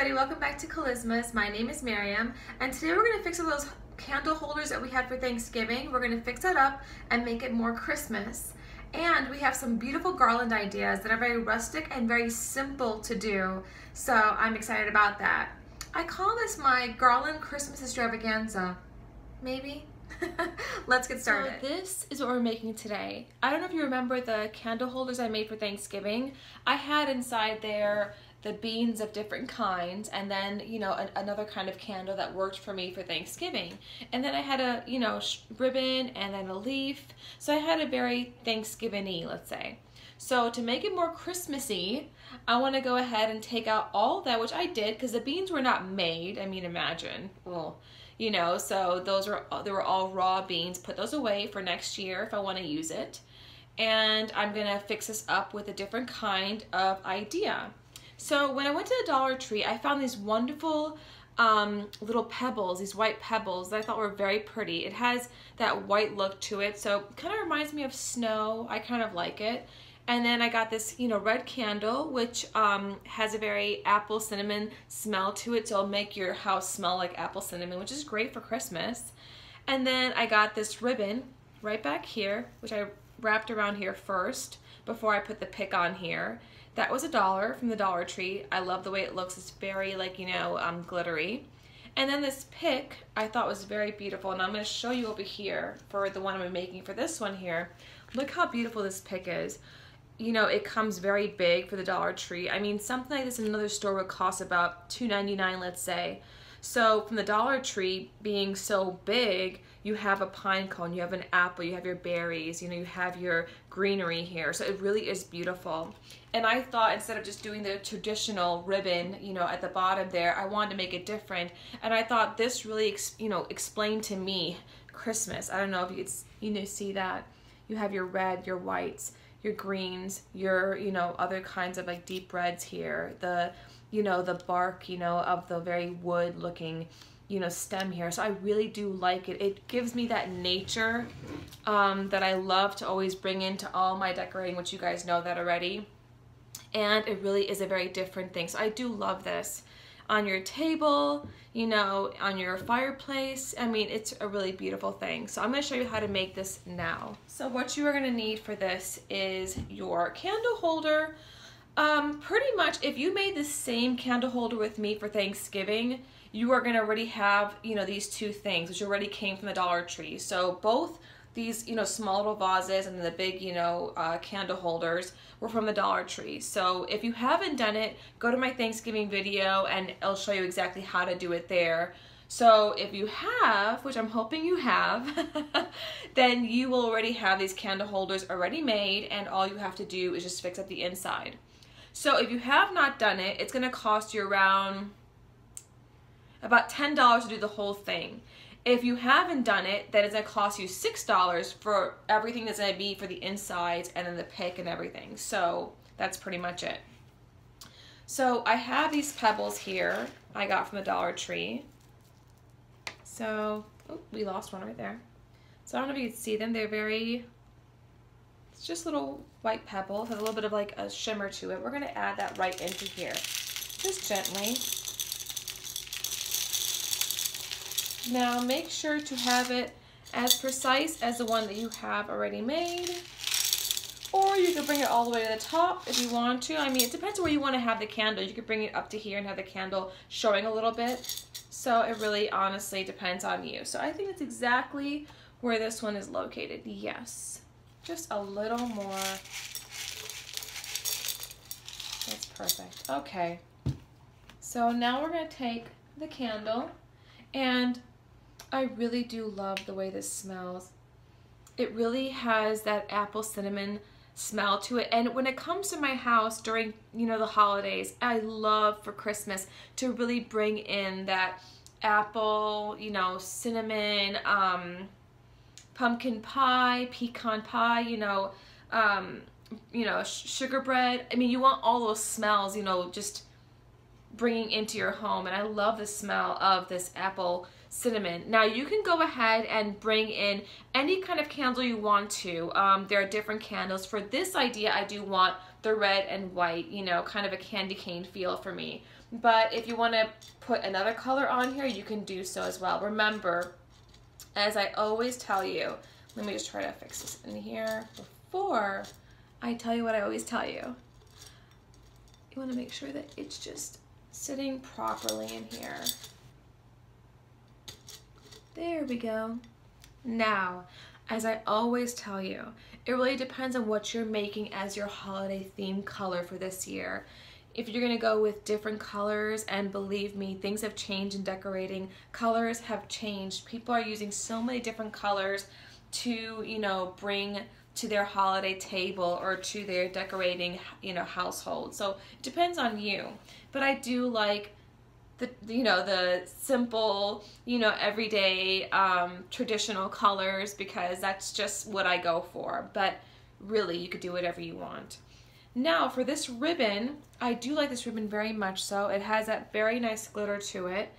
everybody, welcome back to Charismas. My name is Miriam, and today we're going to fix all those candle holders that we had for Thanksgiving. We're going to fix it up and make it more Christmas. And we have some beautiful garland ideas that are very rustic and very simple to do, so I'm excited about that. I call this my Garland Christmas extravaganza. Maybe? Let's get started. So this is what we're making today. I don't know if you remember the candle holders I made for Thanksgiving. I had inside there the beans of different kinds, and then, you know, another kind of candle that worked for me for Thanksgiving. And then I had a, you know, ribbon and then a leaf. So I had a very Thanksgiving-y, let's say. So to make it more Christmassy, I want to go ahead and take out all that, which I did, because the beans were not made. I mean, imagine. Well, you know, so they were all raw beans. Put those away for next year if I want to use it. And I'm going to fix this up with a different kind of idea. So when I went to the Dollar Tree, I found these wonderful little pebbles, these white pebbles that I thought were very pretty. It has that white look to it, so it kind of reminds me of snow. I kind of like it. And then I got this, you know, red candle, which has a very apple cinnamon smell to it, so it'll make your house smell like apple cinnamon, which is great for Christmas. And then I got this ribbon right back here, which I wrapped around here first before I put the pick on here. That was $1 from the Dollar Tree. I love the way it looks. It's very, like, you know, glittery. And then this pick I thought was very beautiful, and I'm going to show you over here for the one I'm making for this one here. Look how beautiful this pick is. You know, it comes very big for the Dollar Tree. I mean, something like this in another store would cost about $2.99, let's say. So from the Dollar Tree being so big, you have a pine cone, you have an apple, you have your berries, you know, you have your greenery here. So it really is beautiful. And I thought, instead of just doing the traditional ribbon, you know, at the bottom there, I wanted to make it different. And I thought this really, you know, explained to me Christmas. I don't know if you could, you know, see that. You have your red, your whites, your greens, your, you know, other kinds of like deep reds here. The, you know, the bark, you know, of the very wood looking, you know, stem here. So I really do like it. It gives me that nature that I love to always bring into all my decorating, which you guys know that already. And it really is a very different thing. So I do love this on your table, you know, on your fireplace. I mean, it's a really beautiful thing. So I'm going to show you how to make this now. So what you are going to need for this is your candle holder. Pretty much, if you made the same candle holder with me for Thanksgiving, you are going to already have, you know, these two things, which already came from the Dollar Tree. So both these, you know, small little vases and the big, you know, candle holders were from the Dollar Tree. So if you haven't done it, go to my Thanksgiving video and it'll show you exactly how to do it there. So if you have, which I'm hoping you have, then you will already have these candle holders already made, and all you have to do is just fix up the inside. So if you have not done it, it's going to cost you around about $10 to do the whole thing. If you haven't done it, then it's going to cost you $6 for everything that's going to be for the insides and then the pick and everything. So that's pretty much it. So I have these pebbles here I got from the Dollar Tree. So, oh, we lost one right there. So I don't know if you can see them. They're very, it's just little white pebbles. Has a little bit of like a shimmer to it. We're going to add that right into here, just gently. Now make sure to have it as precise as the one that you have already made, or you can bring it all the way to the top if you want to. I mean, it depends on where you want to have the candle. You could bring it up to here and have the candle showing a little bit. So it really honestly depends on you. So I think it's exactly where this one is located. Yes, just a little more. That's perfect. Okay, so now we're going to take the candle, and I really do love the way this smells. It really has that apple cinnamon smell to it. And when it comes to my house during, you know, the holidays, I love for Christmas to really bring in that apple, you know, cinnamon, pumpkin pie, pecan pie, you know, sugar bread. I mean, you want all those smells, you know, just bringing into your home. And I love the smell of this apple cinnamon. Now you can go ahead and bring in any kind of candle you want to. There are different candles. For this idea, I do want the red and white, you know, kind of a candy cane feel for me. But if you want to put another color on here, you can do so as well. Remember, as I always tell you, let me just try to fix this in here before I tell you what I always tell you. You want to make sure that it's just sitting properly in here. There we go. Now, as I always tell you, it really depends on what you're making as your holiday theme color for this year. If you're gonna go with different colors, and believe me, things have changed in decorating. Colors have changed. People are using so many different colors to, you know, bring to their holiday table or to their decorating, you know, household. So it depends on you. But I do like the, you know, the simple, you know, everyday traditional colors, because that's just what I go for. But really, you could do whatever you want. Now for this ribbon, I do like this ribbon very much so. It has that very nice glitter to it.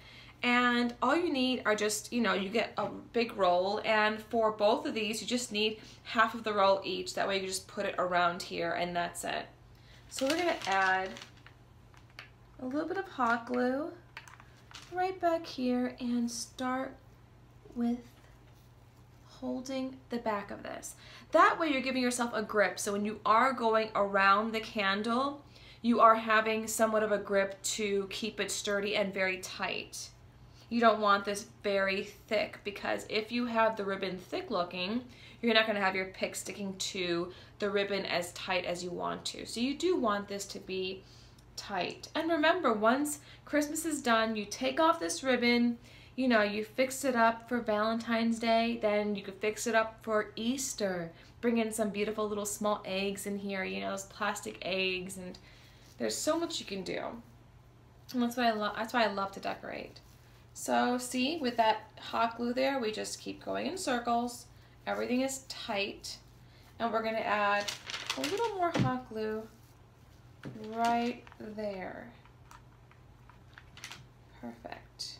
And all you need are just, you know, you get a big roll, and for both of these, you just need half of the roll each. That way you can just put it around here, and that's it. So we're gonna add a little bit of hot glue right back here and start with holding the back of this. That way you're giving yourself a grip, so when you are going around the candle, you are having somewhat of a grip to keep it sturdy and very tight. You don't want this very thick, because if you have the ribbon thick looking, you're not going to have your pick sticking to the ribbon as tight as you want to. So you do want this to be tight. And remember, once Christmas is done, you take off this ribbon, you know, you fix it up for Valentine's Day, then you could fix it up for Easter. Bring in some beautiful little small eggs in here, you know, those plastic eggs, and there's so much you can do. And that's why I love to decorate. So see, with that hot glue there, we just keep going in circles. Everything is tight. And we're gonna add a little more hot glue right there. Perfect.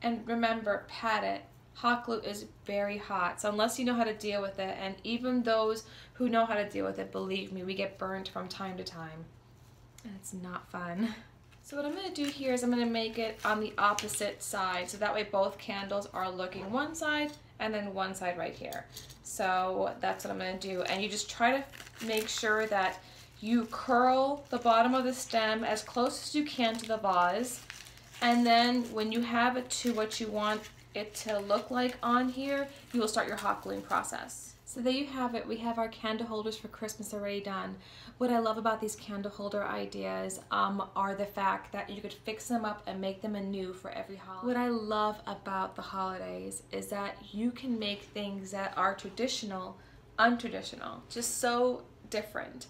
And remember, pat it. Hot glue is very hot, so unless you know how to deal with it, and even those who know how to deal with it, believe me, we get burnt from time to time. And it's not fun. So what I'm going to do here is I'm going to make it on the opposite side, so that way both candles are looking one side and then one side right here. So that's what I'm going to do, and you just try to make sure that you curl the bottom of the stem as close as you can to the vase, and then when you have it to what you want it to look like on here, you will start your hot gluing process. So there you have it. We have our candle holders for Christmas already done. What I love about these candle holder ideas are the fact that you could fix them up and make them anew for every holiday. What I love about the holidays is that you can make things that are traditional, untraditional, just so different.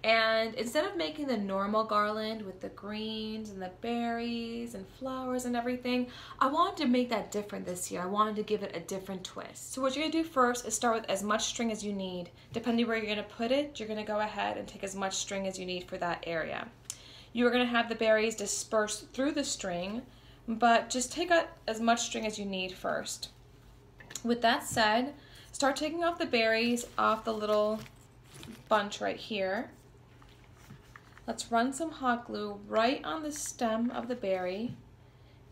And instead of making the normal garland with the greens and the berries and flowers and everything, I wanted to make that different this year. I wanted to give it a different twist. So what you're gonna do first is start with as much string as you need. Depending where you're gonna put it, you're gonna go ahead and take as much string as you need for that area. You're gonna have the berries dispersed through the string, but just take out as much string as you need first. With that said, start taking off the berries off the little bunch right here. Let's run some hot glue right on the stem of the berry,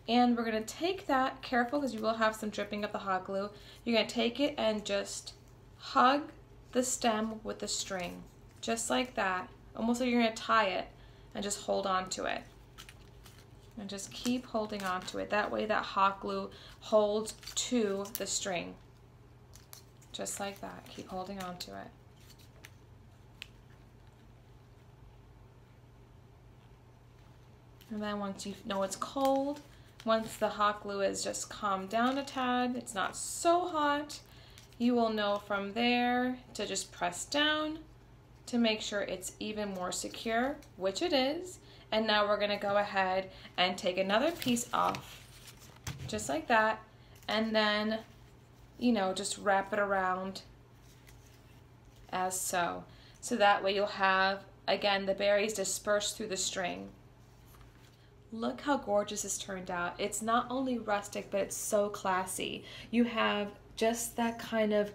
and we're going to take that, careful because you will have some dripping of the hot glue, you're going to take it and just hug the stem with the string, just like that, almost like you're going to tie it, and just hold on to it. And just keep holding on to it, that way that hot glue holds to the string. Just like that, keep holding on to it. And then once you know it's cold, once the hot glue has just calmed down a tad, it's not so hot, you will know from there to just press down to make sure it's even more secure, which it is. And now we're gonna go ahead and take another piece off, just like that, and then, you know, just wrap it around as so. So that way you'll have, again, the berries dispersed through the string. Look how gorgeous this turned out. It's not only rustic, but it's so classy. You have just that kind of,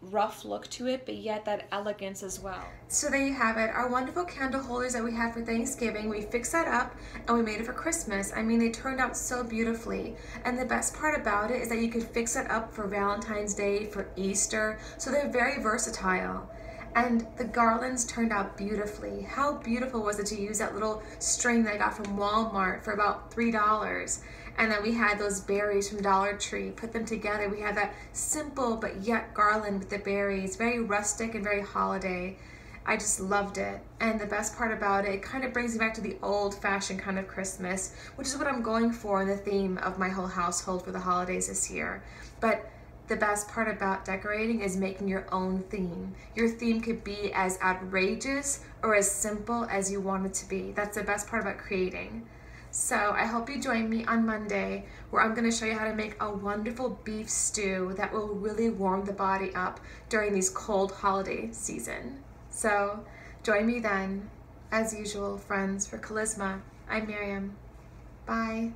rough look to it, but yet that elegance as well. So there you have it, our wonderful candle holders that we had for Thanksgiving. We fixed that up and we made it for Christmas. I mean, they turned out so beautifully. And the best part about it is that you could fix it up for Valentine's Day, for Easter, so they're very versatile. And the garlands turned out beautifully. How beautiful was it to use that little string that I got from Walmart for about $3? And then we had those berries from Dollar Tree, put them together. We had that simple but yet garland with the berries, very rustic and very holiday. I just loved it. And the best part about it kind of brings me back to the old-fashioned kind of Christmas, which is what I'm going for in the theme of my whole household for the holidays this year. But the best part about decorating is making your own theme. Your theme could be as outrageous or as simple as you want it to be. That's the best part about creating. So I hope you join me on Monday, where I'm going to show you how to make a wonderful beef stew that will really warm the body up during these cold holiday season. So join me then. As usual, friends, for Charisma, I'm Miriam. Bye.